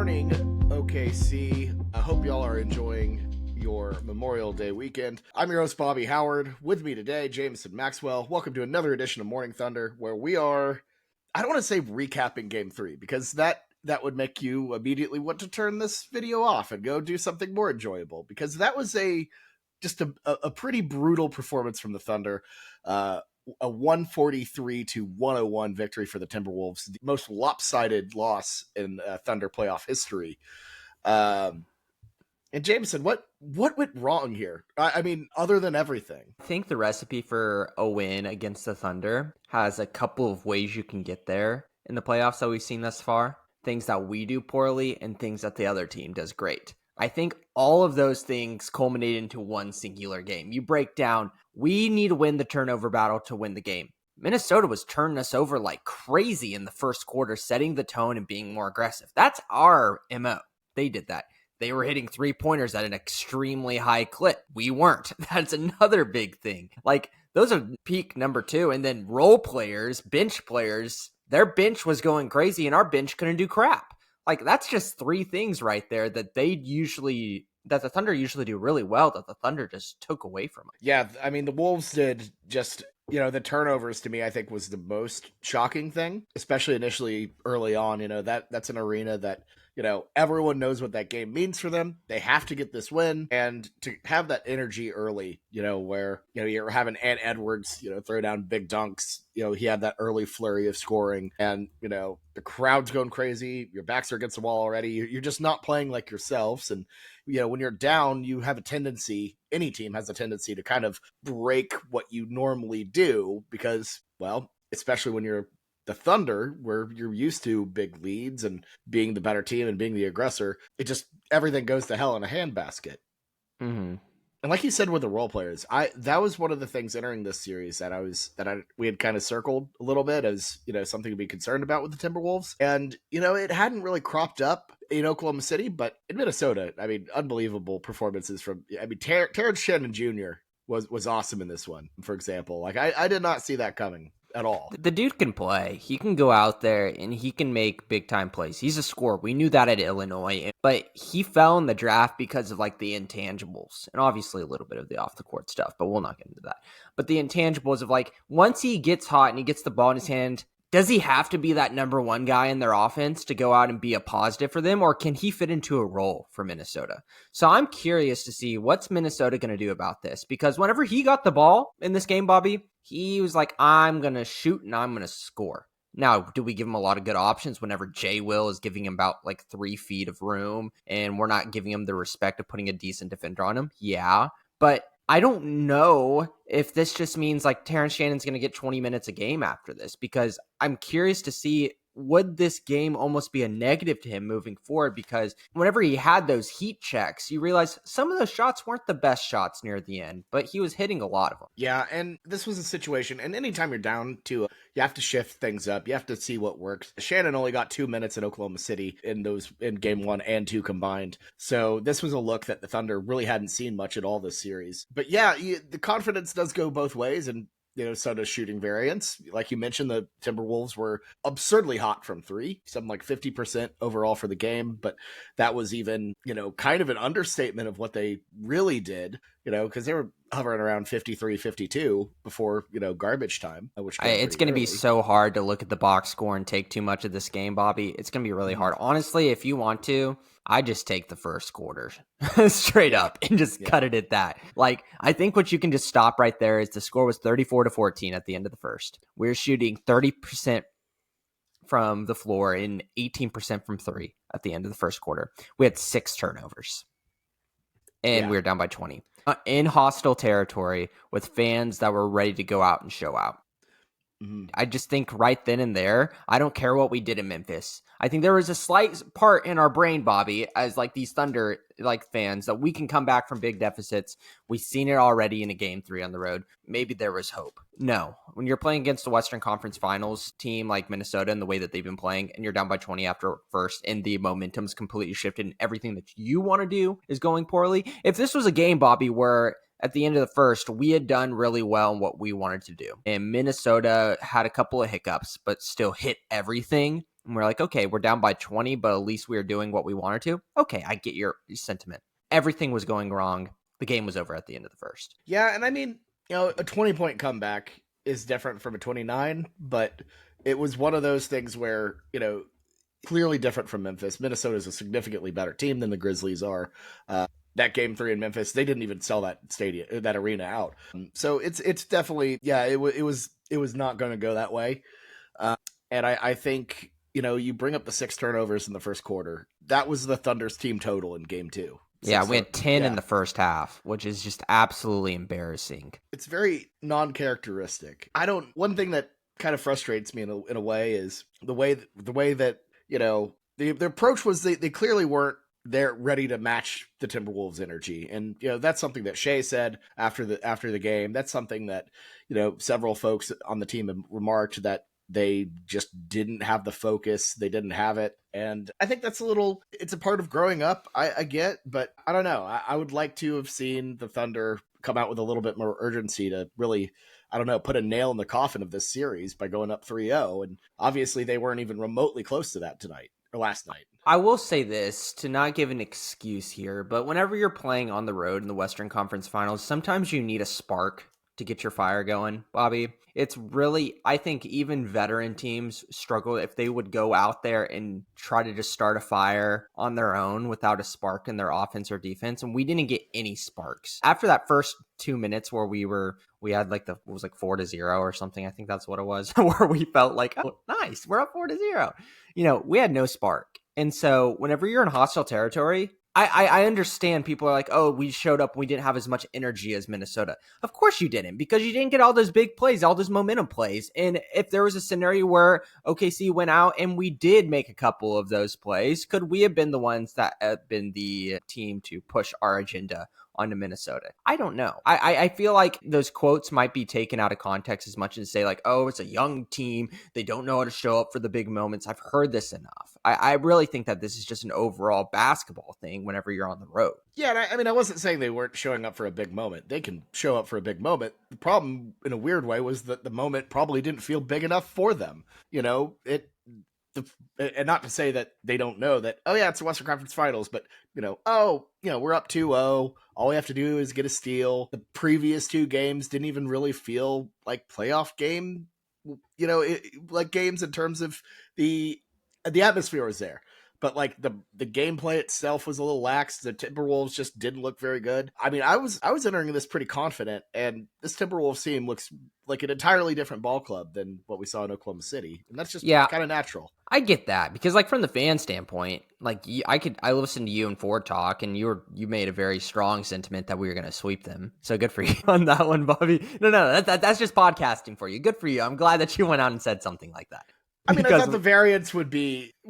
morning, OKC. I hope y'all are enjoying your Memorial Day weekend. I'm your host, Bobby Howard. With me today, Jamison, Maxwell. Welcome to another edition of Morning Thunder, where we are, I don't want to say recapping Game 3, because that would make you immediately want to turn this video off and go do something more enjoyable, because that was just a pretty brutal performance from the Thunder. A 143-101 victory for the Timberwolves, the most lopsided loss in Thunder playoff history. And Jamison, what went wrong here? I mean, other than everything. I think the recipe for a win against the Thunder has a couple of ways you can get there in the playoffs that we've seen thus far. Things that we do poorly and things that the other team does great. I think all of those things culminate into one singular game. You break down, we need to win the turnover battle to win the game. Minnesota was turning us over like crazy in the first quarter, setting the tone and being more aggressive. That's our MO. They did that. They were hitting three-pointers at an extremely high clip. We weren't. That's another big thing. Like, those are peak number 2. And then role players, bench players, their bench was going crazy and our bench couldn't do crap. Like, that's just 3 things right there that the Thunder usually do really well, that the Thunder just took away from them. Yeah, I mean, the Wolves did just, the turnovers to me, I think, was the most shocking thing, especially initially early on. That's an arena that, everyone knows what that game means for them. They have to get this win, and to have that energy early, where, you're having Ant Edwards, throw down big dunks. He had that early flurry of scoring, and, the crowd's going crazy. Your backs are against the wall already. You're just not playing like yourselves. And, when you're down, you have a tendency, any team has a tendency to kind of break what you normally do because, well, especially when you're the Thunder, where you're used to big leads and being the better team and being the aggressor, everything goes to hell in a handbasket. Mm-hmm. And like you said with the role players, that was one of the things entering this series that we had kind of circled a little bit as, something to be concerned about with the Timberwolves. And, it hadn't really cropped up in Oklahoma City, but in Minnesota, I mean, unbelievable performances from, Terrence Shannon Jr. was awesome in this one, for example. Like, I did not see that coming at all. The dude can play. He can go out there and he can make big time plays. He's a scorer. We knew that at Illinois, but he fell in the draft because of like the intangibles and obviously a little bit of the off the court stuff, but we'll not get into that. But the intangibles of like, once he gets hot and he gets the ball in his hand, does he have to be that number 1 guy in their offense to go out and be a positive for them, or can he fit into a role for Minnesota? So I'm curious to see what's Minnesota going to do about this, because whenever he got the ball in this game, Bobby, he was like, I'm going to shoot and I'm going to score. Now, do we give him a lot of good options whenever Jay Will is giving him about like 3 feet of room and we're not giving him the respect of putting a decent defender on him? Yeah, but I don't know if this just means like Terrence Shannon's going to get 20 minutes a game after this, because I'm curious to see, would this game almost be a negative to him moving forward? Because whenever he had those heat checks, you realize some of those shots weren't the best shots near the end, but he was hitting a lot of them. Yeah, and this was a situation, and anytime you're down to, you have to shift things up. You have to see what works. Shannon only got 2 minutes in Oklahoma City in game 1 and 2 combined. So this was a look that the Thunder really hadn't seen much at all this series. But yeah, the confidence does go both ways, and so does shooting variance. Like you mentioned, the Timberwolves were absurdly hot from 3, something like 50% overall for the game. But that was even, kind of an understatement of what they really did, because they were hovering around 53, 52 before, garbage time. It's going to be so hard to look at the box score and take too much of this game, Bobby. It's going to be really hard. Honestly, if you want to, I just take the first quarter straight up and just cut it at that. Like, I think what you can just stop right there is the score was 34-14 at the end of the first. We're shooting 30% from the floor and 18% from 3 at the end of the first quarter. We had 6 turnovers and we were down by 20 in hostile territory with fans that were ready to go out and show out. I just think right then and there, I don't care what we did in Memphis. I think there was a slight part in our brain, Bobby, as like these Thunder like fans, that we can come back from big deficits. We've seen it already in a game 3 on the road. Maybe there was hope. No, when you're playing against the Western Conference Finals team like Minnesota and the way that they've been playing, and you're down by 20 after first, and the momentum's completely shifted, and everything that you want to do is going poorly. If this was a game, Bobby, where at the end of the first, we had done really well in what we wanted to do, and Minnesota had a couple of hiccups, but still hit everything, And we're like, okay, we're down by 20, but at least we are doing what we wanted to. Okay, I get your sentiment. Everything was going wrong. The game was over at the end of the first. Yeah, and I mean, a 20-point comeback is different from a 29, but it was one of those things where, clearly different from Memphis. Minnesota is a significantly better team than the Grizzlies are. That game 3 in Memphis, they didn't even sell that arena out. So it's definitely, yeah, it was not going to go that way. And I think, you bring up the 6 turnovers in the first quarter. That was the Thunder's team total in game 2. Yeah, we had 10 in the first half, which is just absolutely embarrassing. It's very non-characteristic. One thing that kind of frustrates me in a way is the way that, the approach was they clearly weren't there ready to match the Timberwolves energy. And, that's something that Shea said after the game. That's something that, several folks on the team have remarked, that they just didn't have the focus. They didn't have it. And I think it's a part of growing up. I get, but I don't know. I would like to have seen the Thunder come out with a little bit more urgency to really, I don't know, put a nail in the coffin of this series by going up 3-0. And obviously they weren't even remotely close to that tonight or last night. I will say this, to not give an excuse here, but whenever you're playing on the road in the Western Conference Finals, sometimes you need a spark to get your fire going, Bobby. It's really, I think even veteran teams struggle if they would go out there and try to just start a fire on their own without a spark in their offense or defense. And we didn't get any sparks. After that first 2 minutes where we had it was like 4-0 or something. I think that's what it was, where we felt like, oh, nice, we're up 4-0. We had no spark. And so whenever you're in hostile territory, I understand people are like, oh, we showed up, we didn't have as much energy as Minnesota. Of course you didn't, because you didn't get all those big plays, all those momentum plays. And if there was a scenario where OKC went out and we did make a couple of those plays, could we have been the ones that have been the team to push our agenda onto Minnesota? I don't know. I feel like those quotes might be taken out of context as much as say like, oh, it's a young team, they don't know how to show up for the big moments. I've heard this enough. I really think that this is just an overall basketball thing whenever you're on the road. Yeah, and I wasn't saying they weren't showing up for a big moment. They can show up for a big moment. The problem, in a weird way, was that the moment probably didn't feel big enough for them. And not to say that they don't know that, oh yeah, it's the Western Conference Finals, but we're up 2-0. All we have to do is get a steal. The previous 2 games didn't even really feel like playoff game, like games in terms of the atmosphere was there. But like the gameplay itself was a little lax. The Timberwolves just didn't look very good. I mean, I was entering this pretty confident, and this Timberwolves team looks like an entirely different ball club than what we saw in Oklahoma City, and that's just kind of natural. I get that, because like from the fan standpoint, like I listened to you and Ford talk, and you made a very strong sentiment that we were going to sweep them. So good for you on that one, Bobby. No, that's just podcasting for you. Good for you. I'm glad that you went out and said something like that. I mean, I thought the variance would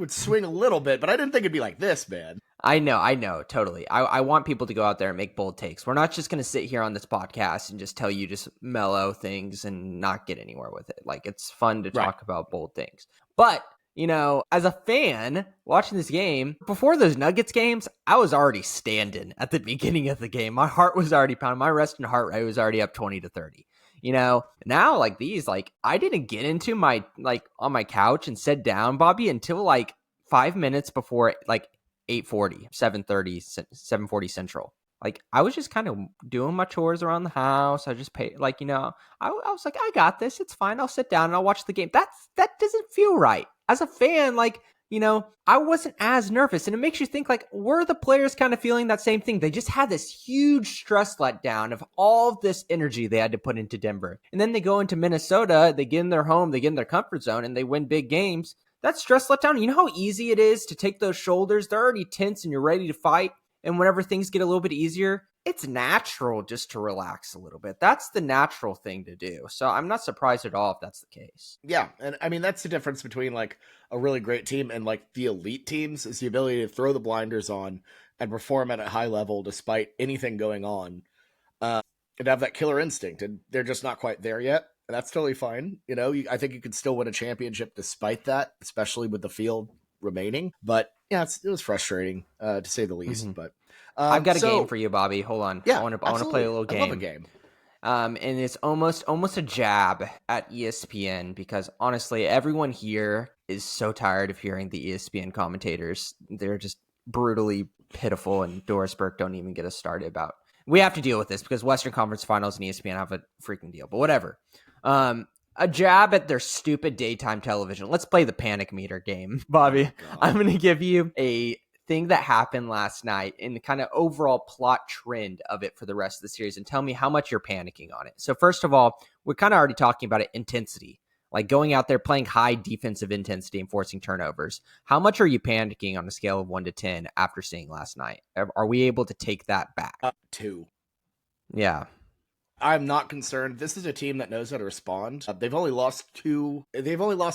swing a little bit, but I didn't think it'd be like this, man. I know, totally. I want people to go out there and make bold takes. We're not just going to sit here on this podcast and just tell you just mellow things and not get anywhere with it. Like, it's fun to talk about bold things. But, as a fan watching this game, before those Nuggets games, I was already standing at the beginning of the game. My heart was already pounding. My resting heart rate was already up 20-30. Now like these, like I didn't get into my, like on my couch and sit down, Bobby, until like 5 minutes before like 8:40, 7:40 Central. Like I was just kind of doing my chores around the house. I just I was like, I got this. It's fine. I'll sit down and I'll watch the game. That doesn't feel right. As a fan, like, I wasn't as nervous. And it makes you think, like, were the players kind of feeling that same thing? They just had this huge stress letdown of all of this energy they had to put into Denver. And then they go into Minnesota, they get in their home, they get in their comfort zone, and they win big games. That stress letdown, you know how easy it is to take those shoulders? They're already tense and you're ready to fight. And whenever things get a little bit easier, it's natural just to relax a little bit. That's the natural thing to do. So I'm not surprised at all if that's the case. Yeah. And I mean, that's the difference between like a really great team and like the elite teams, is the ability to throw the blinders on and perform at a high level despite anything going on, and have that killer instinct. And they're just not quite there yet. And that's totally fine. I think you could still win a championship despite that, especially with the field remaining. But yeah, it was frustrating to say the least. Mm-hmm. But I've got a game for you, Bobby. Hold on. Yeah, I want to play a little game. I love a game. And it's almost a jab at ESPN because honestly, everyone here is so tired of hearing the ESPN commentators. They're just brutally pitiful, and Doris Burke don't even get us started about. We have to deal with this because Western Conference Finals and ESPN have a freaking deal. But whatever. A jab at their stupid daytime television. Let's play the panic meter game, Bobby. Oh, I'm going to give you a thing that happened last night and the kind of overall plot trend of it for the rest of the series, and tell me how much you're panicking on it. So first of all, we're kind of already talking about it, intensity, like going out there playing high defensive intensity and forcing turnovers. How much are you panicking on a scale of 1 to 10 after seeing last night? Are we able to take that back? 2. Yeah. I'm not concerned. This is a team that knows how to respond. They've only lost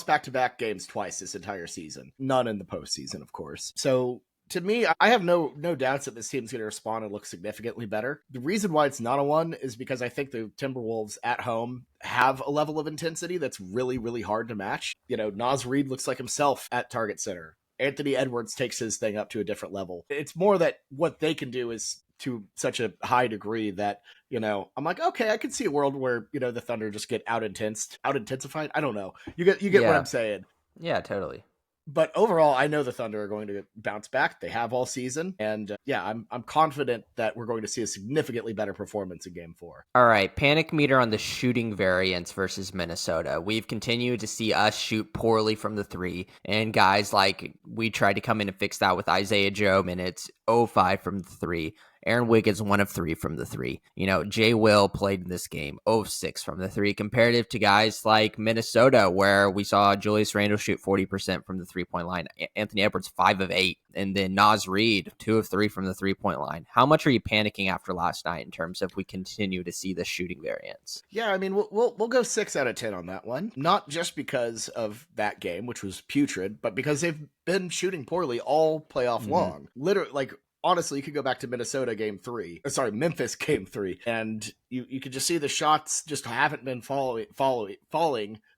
back-to-back games twice this entire season. None in the postseason, of course. So to me, I have no doubts that this team's going to respond and look significantly better. The reason why it's not a 1 is because I think the Timberwolves at home have a level of intensity that's really, really hard to match. Naz Reid looks like himself at target center. Anthony Edwards takes his thing up to a different level. It's more that what they can do is to such a high degree that, I'm like, okay, I can see a world where, the Thunder just get out-intensified. I don't know. You get what I'm saying. Yeah, totally. But overall, I know the Thunder are going to bounce back. They have all season. And I'm confident that we're going to see a significantly better performance in Game 4. All right, panic meter on the shooting variance versus Minnesota. We've continued to see us shoot poorly from the 3. And guys, like, we tried to come in and fix that with Isaiah Joe minutes, 0-5 from the 3. Aaron Wiggins 1 of 3 from the 3. Jay Will played in this game 0-6 from the 3, comparative to guys like Minnesota, where we saw Julius Randle shoot 40% from the 3-point line. Anthony Edwards 5 of 8, and then Naz Reid 2 of 3 from the 3-point line. How much are you panicking after last night in terms of we continue to see the shooting variance? Yeah, I mean, we'll go 6 out of 10 on that one. Not just because of that game, which was putrid, but because they've been shooting poorly all playoff long. Literally, like, honestly, you could go back to Memphis game 3, and you could just see the shots just haven't been falling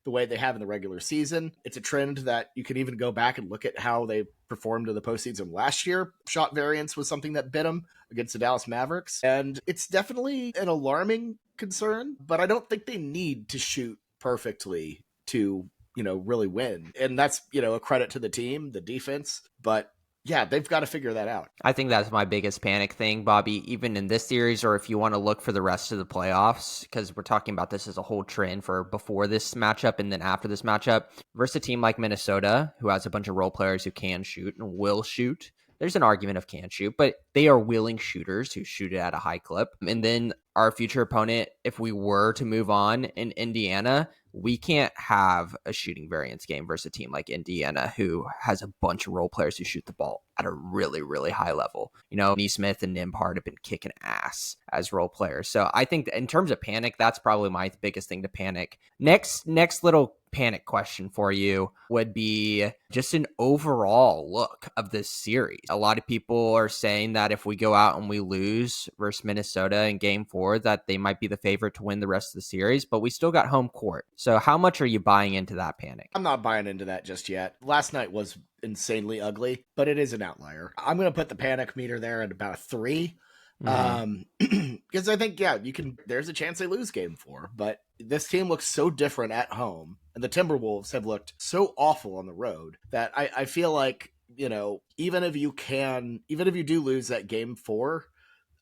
the way they have in the regular season. It's a trend that you can even go back and look at how they performed in the postseason last year. Shot variance was something that bit them against the Dallas Mavericks, and it's definitely an alarming concern, but I don't think they need to shoot perfectly to, really win. And that's, a credit to the team, the defense, but yeah, they've got to figure that out. I think that's my biggest panic thing, Bobby, even in this series, or if you want to look for the rest of the playoffs, because we're talking about this as a whole trend for before this matchup and then after this matchup, versus a team like Minnesota, who has a bunch of role players who can shoot and will shoot. There's an argument of can shoot, but they are willing shooters who shoot it at a high clip. And then our future opponent, if we were to move on in Indiana, we can't have a shooting variance game versus a team like Indiana, who has a bunch of role players who shoot the ball at a really, really high level. Neesmith and Nembhard have been kicking ass as role players. So I think in terms of panic, that's probably my biggest thing to panic. Next little panic question for you would be just an overall look of this series. A lot of people are saying that if we go out and we lose versus Minnesota in Game 4, that they might be the favorite to win the rest of the series, but we still got home court. So how much are you buying into that panic? I'm not buying into that just yet. Last night was insanely ugly, but it is an outlier. I'm going to put the panic meter there at about a 3. Because I think, there's a chance they lose Game 4, but this team looks so different at home, and the Timberwolves have looked so awful on the road that I feel like, even if you do lose that Game 4,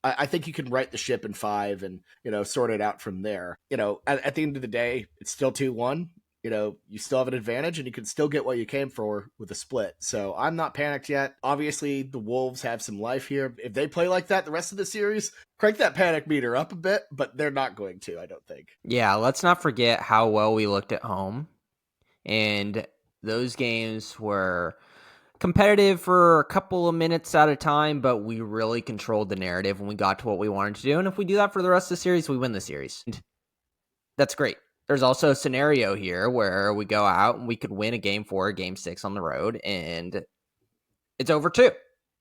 I think you can right the ship in 5 and, sort it out from there. At the end of the day, it's still 2-1. You still have an advantage and you can still get what you came for with a split. So I'm not panicked yet. Obviously, the Wolves have some life here. If they play like that the rest of the series, crank that panic meter up a bit, but they're not going to, I don't think. Yeah, let's not forget how well we looked at home. And those games were competitive for a couple of minutes at a time, but we really controlled the narrative when we got to what we wanted to do. And if we do that for the rest of the series, we win the series. And that's great. There's also a scenario here where we go out and we could win a Game 4, Game 6 on the road, and it's over 2.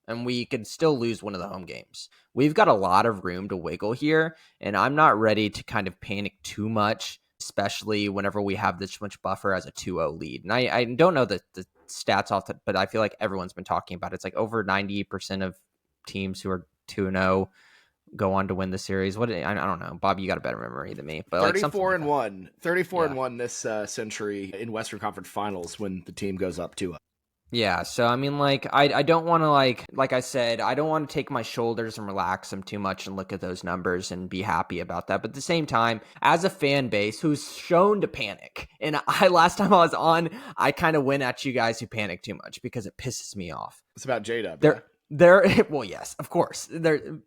And we could still lose one of the home games. We've got a lot of room to wiggle here, and I'm not ready to kind of panic too much, especially whenever we have this much buffer as a 2-0 lead. And I don't know the stats off, but I feel like everyone's been talking about it. It's like over 90% of teams who are 2-0 go on to win the series. I don't know. Bob, you got a better memory than me, but like something 34 like and that. 1. 34 and 1 this century in Western Conference Finals when the team goes up 2-0. Yeah, so I mean, like, I don't want to, like I said, I don't want to take my shoulders and relax them too much and look at those numbers and be happy about that. But at the same time, as a fan base who's shown to panic, and last time I was on, I kind of went at you guys who panic too much because it pisses me off. It's about J-Dub, yeah? Well, yes, of course.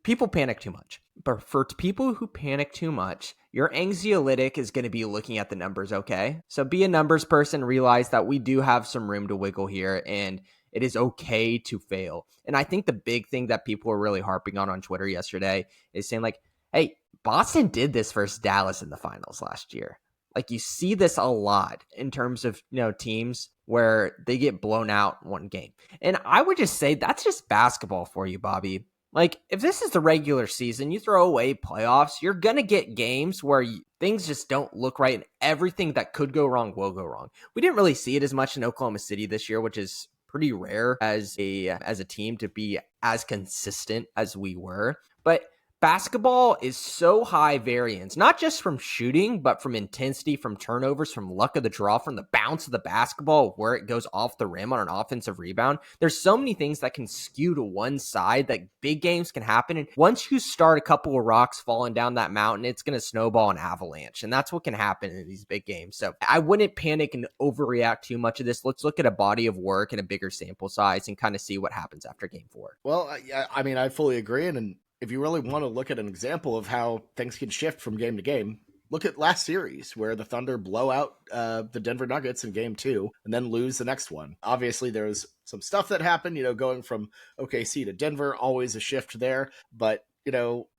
People panic too much. But for people who panic too much, your anxiolytic is going to be looking at the numbers, okay? So be a numbers person, realize that we do have some room to wiggle here, and it is okay to fail. And I think the big thing that people were really harping on Twitter yesterday is saying, like, hey, Boston did this versus Dallas in the finals last year. Like, you see this a lot in terms of, teams where they get blown out in one game. And I would just say that's just basketball for you, Bobby. Like, if this is the regular season, you throw away playoffs, you're going to get games where things just don't look right, and everything that could go wrong will go wrong. We didn't really see it as much in Oklahoma City this year, which is pretty rare as a team to be as consistent as we were. But basketball is so high variance, not just from shooting, but from intensity, from turnovers, from luck of the draw, from the bounce of the basketball, where it goes off the rim on an offensive rebound. There's so many things that can skew to one side that big games can happen. And once you start a couple of rocks falling down that mountain, it's going to snowball an avalanche. And that's what can happen in these big games. So I wouldn't panic and overreact too much of this. Let's look at a body of work and a bigger sample size and kind of see what happens after game 4. Well, I mean, I fully agree. And if you really want to look at an example of how things can shift from game to game, look at last series where the Thunder blow out the Denver Nuggets in game 2 and then lose the next one. Obviously, there's some stuff that happened, going from OKC to Denver, always a shift there. But,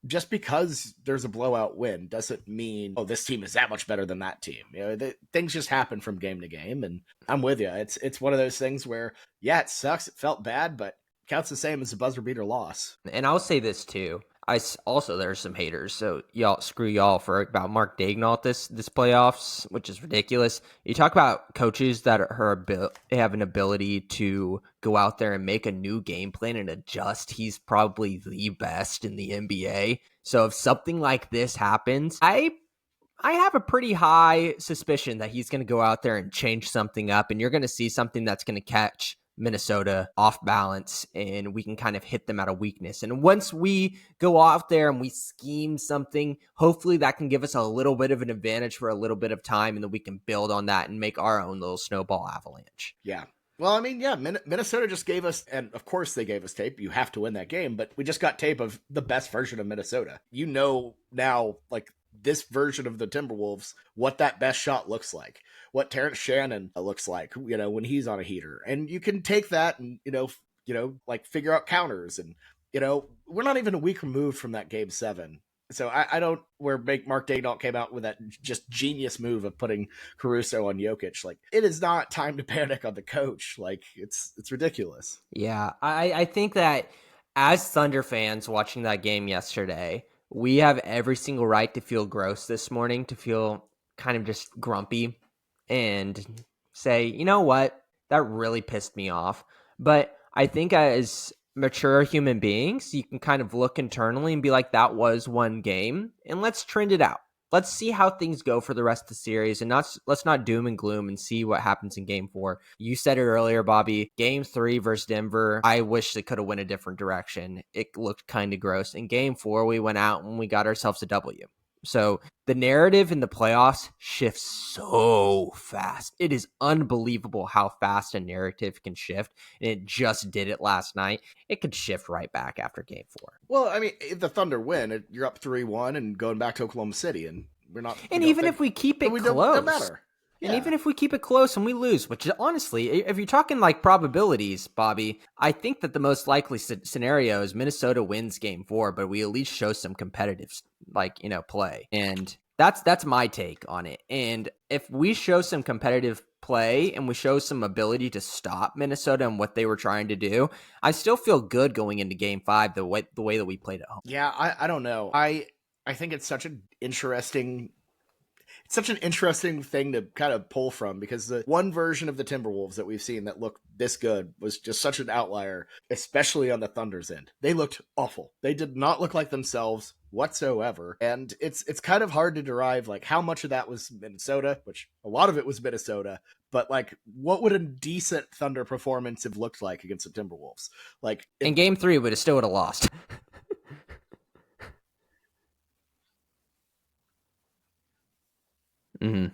just because there's a blowout win doesn't mean, oh, this team is that much better than that team. Things just happen from game to game. And I'm with you. It's one of those things where, yeah, it sucks. It felt bad, but counts the same as a buzzer beater loss. And I'll say this too. There's some haters, so screw y'all for about Mark Daigneault this playoffs, which is ridiculous. You talk about coaches that have an ability to go out there and make a new game plan and adjust. He's probably the best in the NBA. So if something like this happens, I have a pretty high suspicion that he's going to go out there and change something up, and you're going to see something that's going to catch Minnesota off balance, and we can kind of hit them at a weakness. And once we go out there and we scheme something, hopefully that can give us a little bit of an advantage for a little bit of time, and then we can build on that and make our own little snowball avalanche. Yeah. Well, I mean, yeah, Minnesota just gave us, and of course they gave us tape. You have to win that game, but we just got tape of the best version of Minnesota. Now, like, this version of the Timberwolves, what that best shot looks like, what Terrence Shannon looks like, when he's on a heater. And you can take that and, like, figure out counters. And, we're not even a week removed from that game 7. So I don't, where Mark Daigneault came out with that just genius move of putting Caruso on Jokic. Like, it is not time to panic on the coach. Like, it's ridiculous. Yeah, I think that as Thunder fans watching that game yesterday, we have every single right to feel gross this morning, to feel kind of just grumpy and say, you know what, that really pissed me off. But I think as mature human beings, you can kind of look internally and be like, that was one game, and let's trend it out. Let's see how things go for the rest of the series, and let's not doom and gloom and see what happens in game 4. You said it earlier, Bobby. Game 3 versus Denver, I wish they could have went a different direction. It looked kind of gross. In game 4, we went out and we got ourselves a W. So the narrative in the playoffs shifts so fast. It is unbelievable how fast a narrative can shift. And it just did it last night. It could shift right back after game 4. Well, I mean, if the Thunder win, you're up 3-1 and going back to Oklahoma City, and we're not. And even if we keep it close, don't matter. And even if we keep it close and we lose, which honestly, if you're talking like probabilities, Bobby, I think that the most likely scenario is Minnesota wins game 4, but we at least show some competitive, play. And that's my take on it. And if we show some competitive play and we show some ability to stop Minnesota and what they were trying to do, I still feel good going into game 5, the way that we played at home. Yeah, I don't know. I think it's such an interesting such an interesting thing to kind of pull from, because the one version of the Timberwolves that we've seen that looked this good was just such an outlier, especially on the Thunder's end. They looked awful. They did not look like themselves whatsoever. And it's kind of hard to derive like how much of that was Minnesota, which a lot of it was Minnesota, but like what would a decent Thunder performance have looked like against the Timberwolves? Like in game 3, would have still would have lost. Mm-hmm.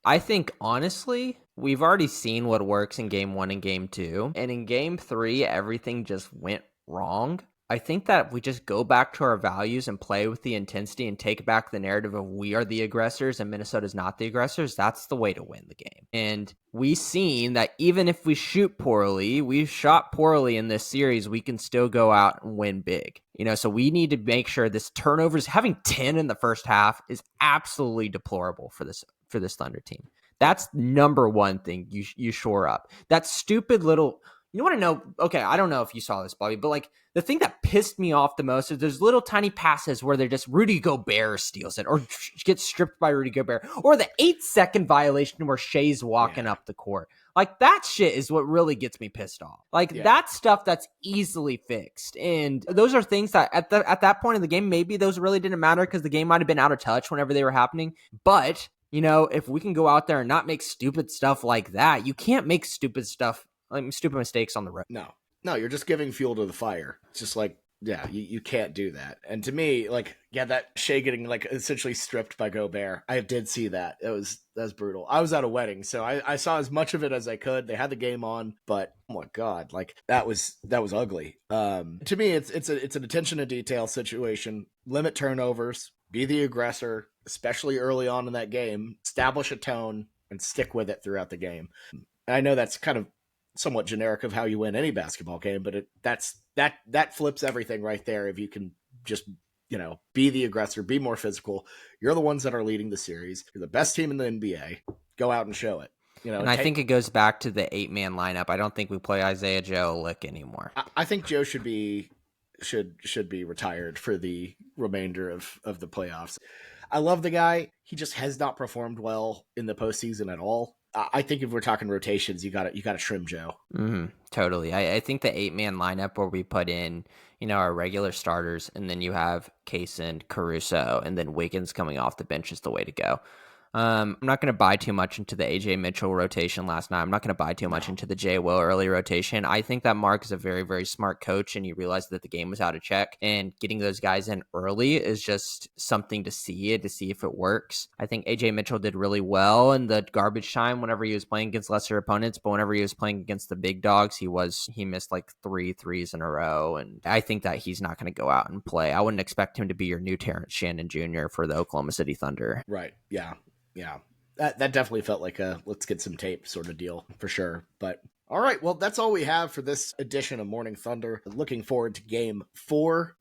I think, honestly, we've already seen what works in game 1 and game 2. And in game 3, everything just went wrong. I think that if we just go back to our values and play with the intensity and take back the narrative of we are the aggressors and Minnesota's not the aggressors, that's the way to win the game. And we've seen that even if we shoot poorly, we've shot poorly in this series, we can still go out and win big. So we need to make sure this turnovers, having 10 in the first half, is absolutely deplorable for this Thunder team. That's number one thing you shore up. That stupid little, you want to know, okay, I don't know if you saw this, Bobby, but like the thing that pissed me off the most is there's little tiny passes where they're just Rudy Gobert steals it or gets stripped by Rudy Gobert, or the 8-second violation where Shea's walking up the court. Like that shit is what really gets me pissed off. Like that stuff that's easily fixed. And those are things that at that point in the game, maybe those really didn't matter because the game might have been out of touch whenever they were happening. But if we can go out there and not make stupid stuff like that, you can't make stupid mistakes on the road. No, you're just giving fuel to the fire. It's just like, you can't do that. And to me, like, that Shea getting like essentially stripped by Gobert, I did see that. That was brutal. I was at a wedding, so I saw as much of it as I could. They had the game on, but oh my god, like that was ugly. To me, it's an attention to detail situation. Limit turnovers, be the aggressor, especially early on in that game. Establish a tone and stick with it throughout the game. And I know that's kind of somewhat generic of how you win any basketball game, but that flips everything right there. If you can just be the aggressor, be more physical. You're the ones that are leading the series. You're the best team in the NBA. Go out and show it. And I think it goes back to the 8-man lineup. I don't think we play Isaiah Joe a lick anymore. I think Joe should be retired for the remainder of the playoffs. I love the guy. He just has not performed well in the postseason at all. I think if we're talking rotations, you got to trim Joe. Mm-hmm, totally. I think the 8-man lineup where we put in, our regular starters, and then you have Case and Caruso, and then Wiggins coming off the bench is the way to go. I'm not going to buy too much into the AJ Mitchell rotation last night. I'm not going to buy too much into the Jay Will early rotation. I think that Mark is a very, very smart coach, and he realized that the game was out of check, and getting those guys in early is just something to see if it works. I think AJ Mitchell did really well in the garbage time whenever he was playing against lesser opponents, but whenever he was playing against the big dogs, he missed like 3 threes in a row, and I think that he's not going to go out and play. I wouldn't expect him to be your new Terrence Shannon Jr. for the Oklahoma City Thunder. Right, yeah. That definitely felt like a let's get some tape sort of deal for sure. But all right, well, that's all we have for this edition of Morning Thunder. Looking forward to game 4,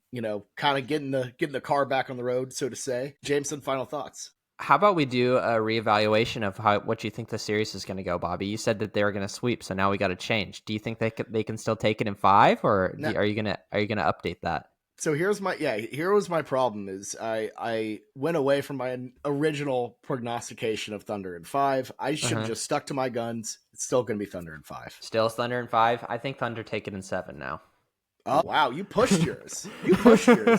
kind of getting the car back on the road, so to say. Jamison, final thoughts. How about we do a reevaluation of what you think the series is going to go, Bobby? You said that they're going to sweep, so now we got to change. Do you think they can still take it in 5, or No. Are you gonna update that? So here was my problem is I went away from my original prognostication of Thunder in 5. I should have just stuck to my guns. It's still going to be Thunder in 5. Still Thunder in 5? I think Thunder take it in 7 now. Oh, wow. You pushed yours.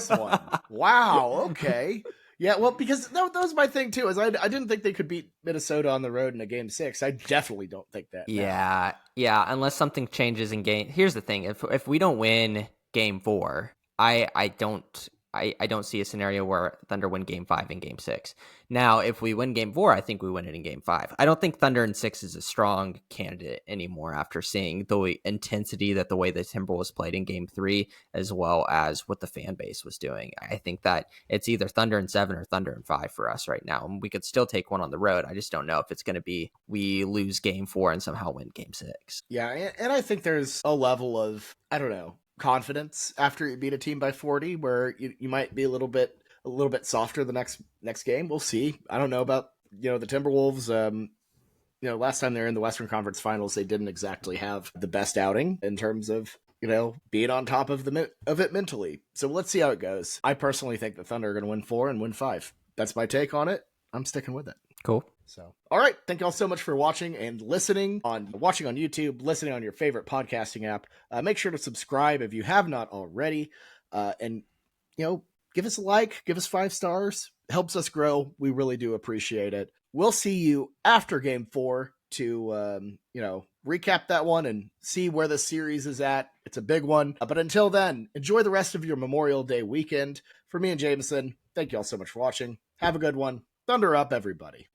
One. Wow. Okay. Yeah, well, because that was my thing too, is I didn't think they could beat Minnesota on the road in a game 6. I definitely don't think that. Yeah. Unless something changes in game. Here's the thing: if we don't win game 4, I don't see a scenario where Thunder win game 5 and game 6. Now, if we win game 4, I think we win it in game 5. I don't think Thunder in 6 is a strong candidate anymore after seeing the intensity that the way the Timberwolves played in game 3, as well as what the fan base was doing. I think that it's either Thunder in 7 or Thunder in 5 for us right now. And we could still take one on the road. I just don't know if it's going to be we lose game 4 and somehow win game 6. Yeah, and I think there's a level of, I don't know, confidence after you beat a team by 40, where you might be a little bit softer the next game. We'll see. I don't know about the Timberwolves. Last time they were in the Western Conference Finals, they didn't exactly have the best outing in terms of being on top of it mentally. So let's see how it goes. I personally think the Thunder are going to win 4 and win 5. That's my take on it. I'm sticking with it. Cool. So, all right. Thank you all so much for watching and listening watching on YouTube, listening on your favorite podcasting app. Make sure to subscribe if you have not already. And, give us a like, give us 5 stars. Helps us grow. We really do appreciate it. We'll see you after game 4 to, recap that one and see where the series is at. It's a big one. But until then, enjoy the rest of your Memorial Day weekend. For me and Jamison, thank you all so much for watching. Have a good one. Thunder up, everybody.